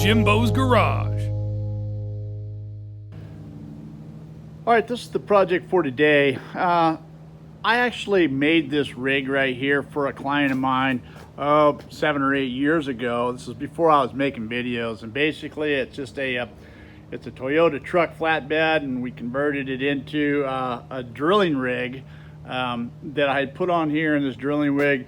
Jimbo's Garage. All right, this is the project for today. I actually made this rig right here for a client of mine 7 or 8 years ago. This is before I was making videos, and basically it's just it's a Toyota truck flatbed, and we converted it into a drilling rig that I had put on here. In this drilling rig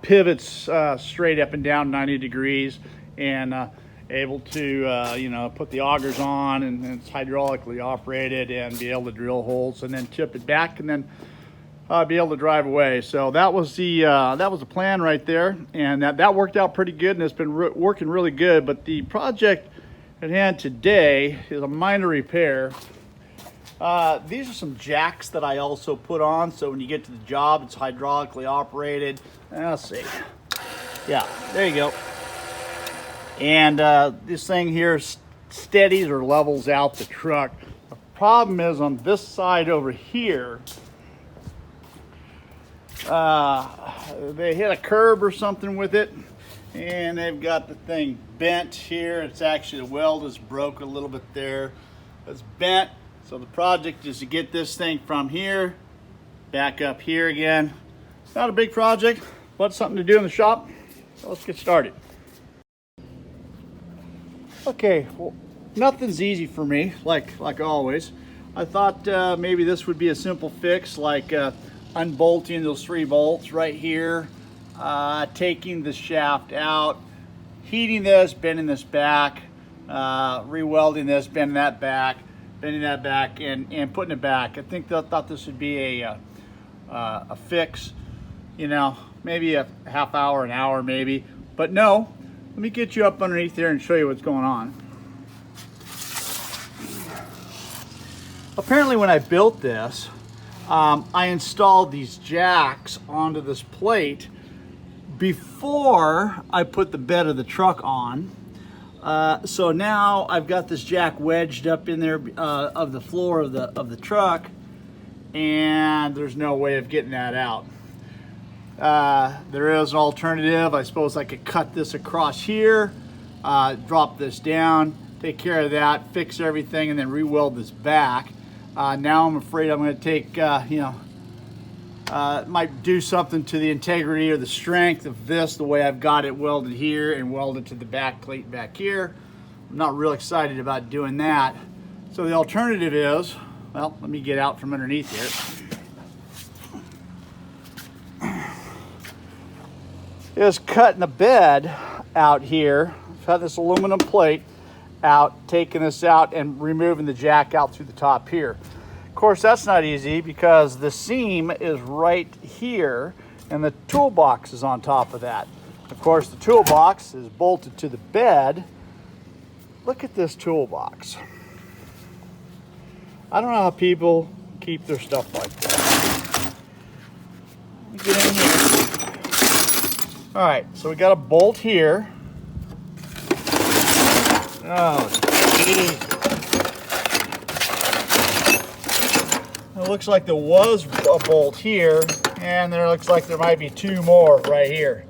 pivots straight up and down 90 degrees, and able to you know, put the augers on, and it's hydraulically operated, and be able to drill holes and then tip it back, and then be able to drive away. So that was the plan right there, and that worked out pretty good, and it's been working really good. But the project at hand today is a minor repair. These are some jacks that I also put on, so when you get to the job, it's hydraulically operated. Let's see. Yeah, there you go. And this thing here steadies or levels out the truck. The problem is on this side over here, they hit a curb or something with it, and they've got the thing bent here. It's actually, the weld is broke a little bit there. It's bent. So the project is to get this thing from here back up here again. It's not a big project, but something to do in the shop. So let's get started. Okay, well, nothing's easy for me, like always. I thought maybe this would be a simple fix, like unbolting those 3 bolts right here, taking the shaft out, heating this, bending this back, re-welding this, bending that back, and putting it back. I thought this would be a fix, you know, maybe a half hour, an hour maybe, but no. Let me get you up underneath there and show you what's going on. Apparently when I built this, I installed these jacks onto this plate before I put the bed of the truck on. So now I've got this jack wedged up in there of the floor of the truck, and there's no way of getting that out. There is an alternative. I suppose I could cut this across here, drop this down, take care of that, fix everything, and then re-weld this back. Now I'm afraid I'm going to take, you know, might do something to the integrity or the strength of this, the way I've got it welded here and welded to the back plate back here. I'm not real excited about doing that. So the alternative is, well, let me get out from underneath here. Is cutting the bed out here, cut this aluminum plate out, taking this out and removing the jack out through the top here. Of course, that's not easy because the seam is right here and the toolbox is on top of that. Of course, the toolbox is bolted to the bed. Look at this toolbox. I don't know how people keep their stuff like that. Let me get in here. All right, so we got a bolt here. Oh, geez. It looks like there was a bolt here, and there looks like there might be 2 more right here.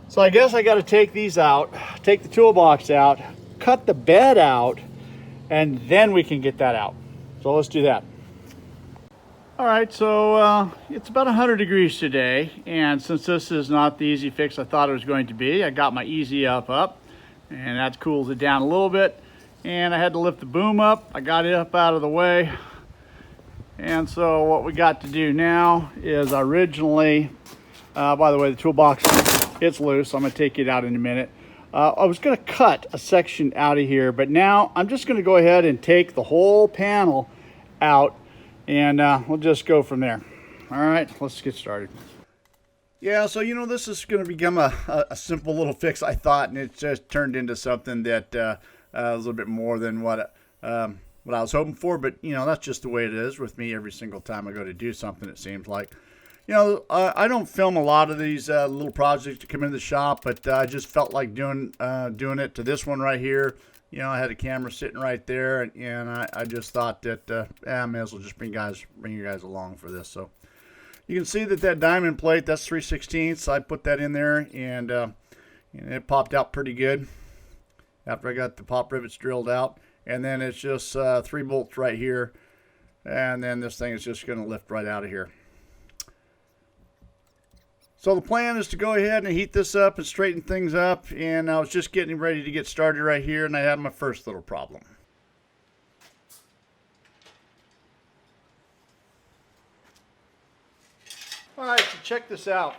So I guess I got to take these out, take the toolbox out, cut the bed out, and then we can get that out. So let's do that. All right, so it's about 100 degrees today, and since this is not the easy fix I thought it was going to be, I got my easy up, and that cools it down a little bit, and I had to lift the boom up. I got it up out of the way, and so what we got to do now is originally, by the way, the toolbox, it's loose. I'm going to take it out in a minute. I was going to cut a section out of here, but now I'm just going to go ahead and take the whole panel out, and we'll just go from there. All right, let's get started. Yeah, so you know, this is going to become a simple little fix, I thought, and it just turned into something that was a little bit more than what I was hoping for. But you know, that's just the way it is with me every single time I go to do something, it seems like. You know, I don't film a lot of these little projects that come into the shop, but I just felt like doing it to this one right here. You know, I had a camera sitting right there, and I just thought that I may as well just bring you guys along for this. So you can see that diamond plate, that's 3/16. I put that in there, and it popped out pretty good. after I got the pop rivets drilled out. And then it's just 3 bolts right here. And then this thing is just going to lift right out of here. So the plan is to go ahead and heat this up and straighten things up. And I was just getting ready to get started right here, and I had my first little problem. All right, so check this out.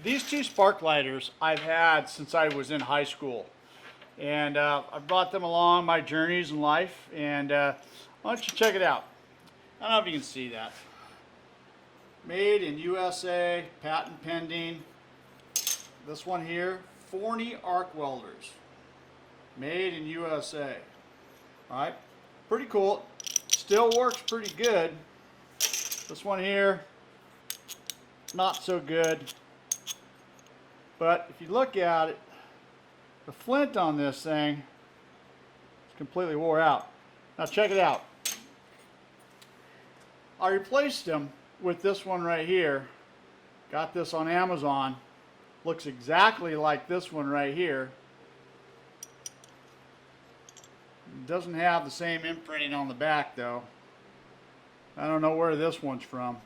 These 2 spark lighters I've had since I was in high school. And I've brought them along my journeys in life. And why don't you check it out? I don't know if you can see that. Made in USA, patent pending. This one here, Forney arc welders. Made in USA. All right, pretty cool. Still works pretty good. This one here, not so good. But if you look at it, the flint on this thing is completely wore out. Now check it out. I replaced them with this one right here. Got this on Amazon. Looks exactly like this one right here. Doesn't have the same imprinting on the back though. I don't know where this one's from.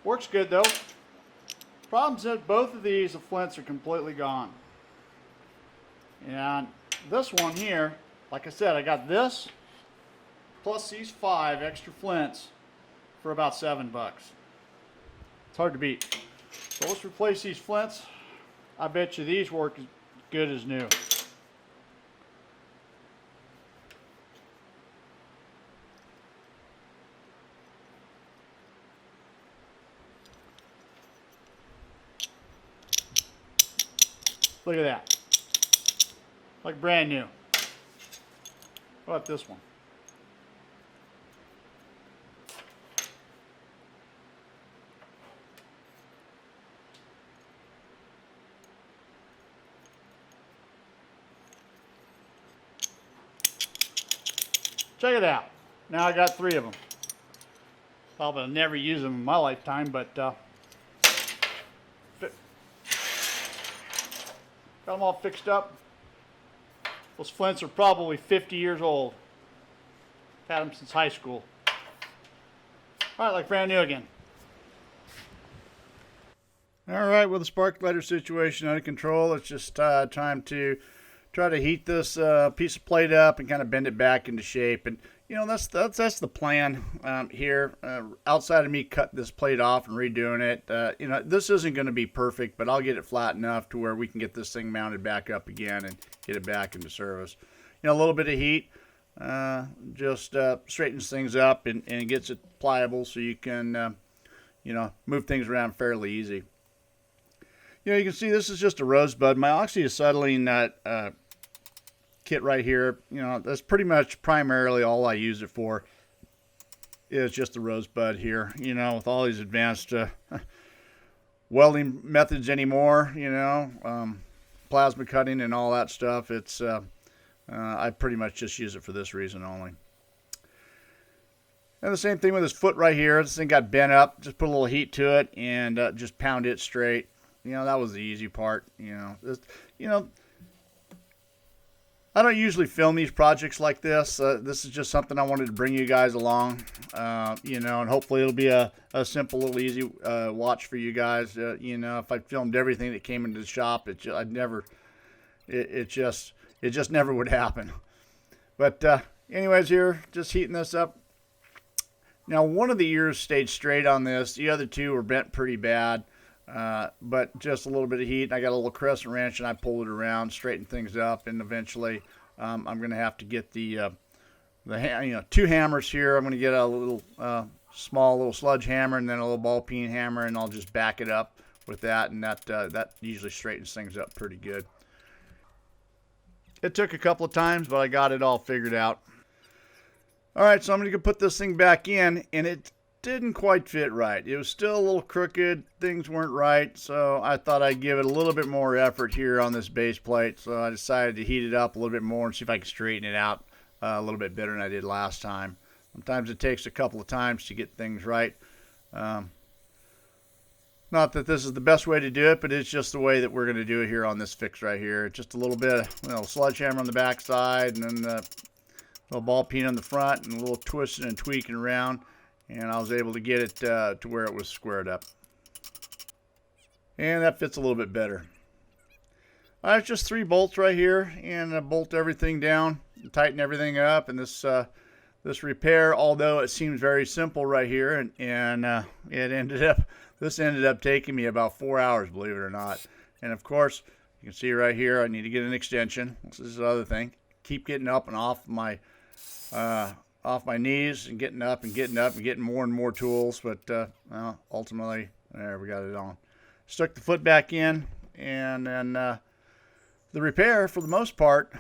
Works good though. Problem is that both of these, the flints are completely gone. And this one here, like I said, I got this plus these 5 extra flints for about $7. It's hard to beat. So let's replace these flints. I bet you these work as good as new. Look at that. Like brand new. How about this one? Check it out. Now I got 3 of them. Probably I'll never use them in my lifetime, but got them all fixed up. Those flints are probably 50 years old. Had them since high school. All right, like brand new again. All right, with the spark lighter situation under control, it's just time to try to heat this piece of plate up and kind of bend it back into shape. And you know, that's the plan here. Outside of me cutting this plate off and redoing it, you know, this isn't going to be perfect, but I'll get it flat enough to where we can get this thing mounted back up again and get it back into service. You know, a little bit of heat just straightens things up and gets it pliable so you can, you know, move things around fairly easy. You know, you can see this is just a rosebud. My oxyacetylene kit right here, you know, that's pretty much primarily all I use it for is just the rosebud here. You know, with all these advanced welding methods anymore, you know, plasma cutting and all that stuff, it's I pretty much just use it for this reason only. And the same thing with this foot right here. This thing got bent up. Just put a little heat to it and just pound it straight. You know, that was the easy part. You know, I don't usually film these projects like this. This is just something I wanted to bring you guys along, you know, and hopefully it'll be a simple, little easy watch for you guys. You know, if I filmed everything that came into the shop, it just never would happen. But anyways, here, just heating this up. Now, one of the ears stayed straight on this. The other 2 were bent pretty bad. But just a little bit of heat. I got a little crescent wrench and I pulled it around, straightened things up, and eventually I'm going to have to get the 2 hammers here. I'm going to get a little small little sludge hammer and then a little ball peen hammer, and I'll just back it up with that, and that usually straightens things up pretty good. It took a couple of times, but I got it all figured out. All right, so I'm going to put this thing back in, and it didn't quite fit right. It was still a little crooked. Things weren't right, so I thought I'd give it a little bit more effort here on this base plate. So I decided to heat it up a little bit more and see if I could straighten it out a little bit better than I did last time. Sometimes it takes a couple of times to get things right. Not that this is the best way to do it, but it's just the way that we're going to do it here on this fix right here. Just a little bit of sledgehammer on the back side, and then a little ball peen on the front, and a little twisting and tweaking around, and I was able to get it to where it was squared up. And that fits a little bit better. It's just 3 bolts right here, and I bolt everything down, tighten everything up, and this repair, although it seems very simple right here, and this ended up taking me about 4 hours, believe it or not. And of course, you can see right here, I need to get an extension. This is the other thing. Keep getting up and off my knees, and getting up and getting more and more tools. But well, ultimately, there, we got it on. Stuck the foot back in, and then the repair, for the most part,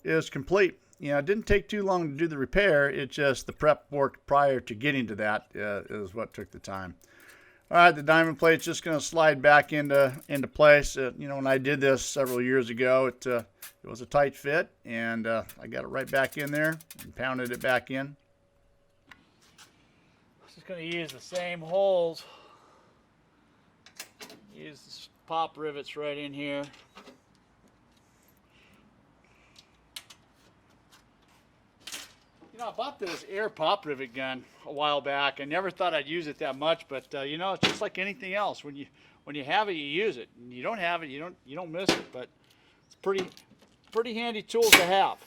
is complete. It didn't take too long to do the repair. It's just the prep work prior to getting to that is what took the time. All right, the diamond plate's just going to slide back into place. When I did this several years ago, it was a tight fit, and I got it right back in there and pounded it back in. Just going to use the same holes. Use the pop rivets right in here. I bought this air pop rivet gun a while back. I never thought I'd use it that much, but it's just like anything else. When you have it, you use it. And you don't have it, you don't miss it. But it's pretty handy tools to have.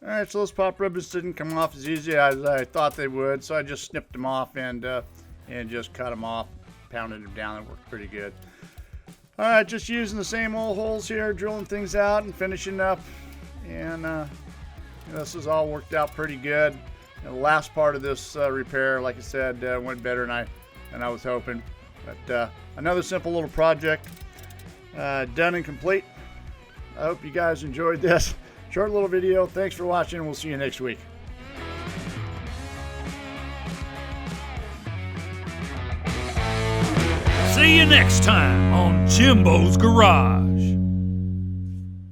All right, so those pop rivets didn't come off as easy as I thought they would, so I just snipped them off and just cut them off, pounded them down. It worked pretty good. All right, just using the same old holes here, drilling things out and finishing up. And this has all worked out pretty good. The last part of this repair, like I said, went better than I was hoping. But another simple little project done and complete. I hope you guys enjoyed this short little video. Thanks for watching. We'll see you next week. See you next time on Jimbo's Garage.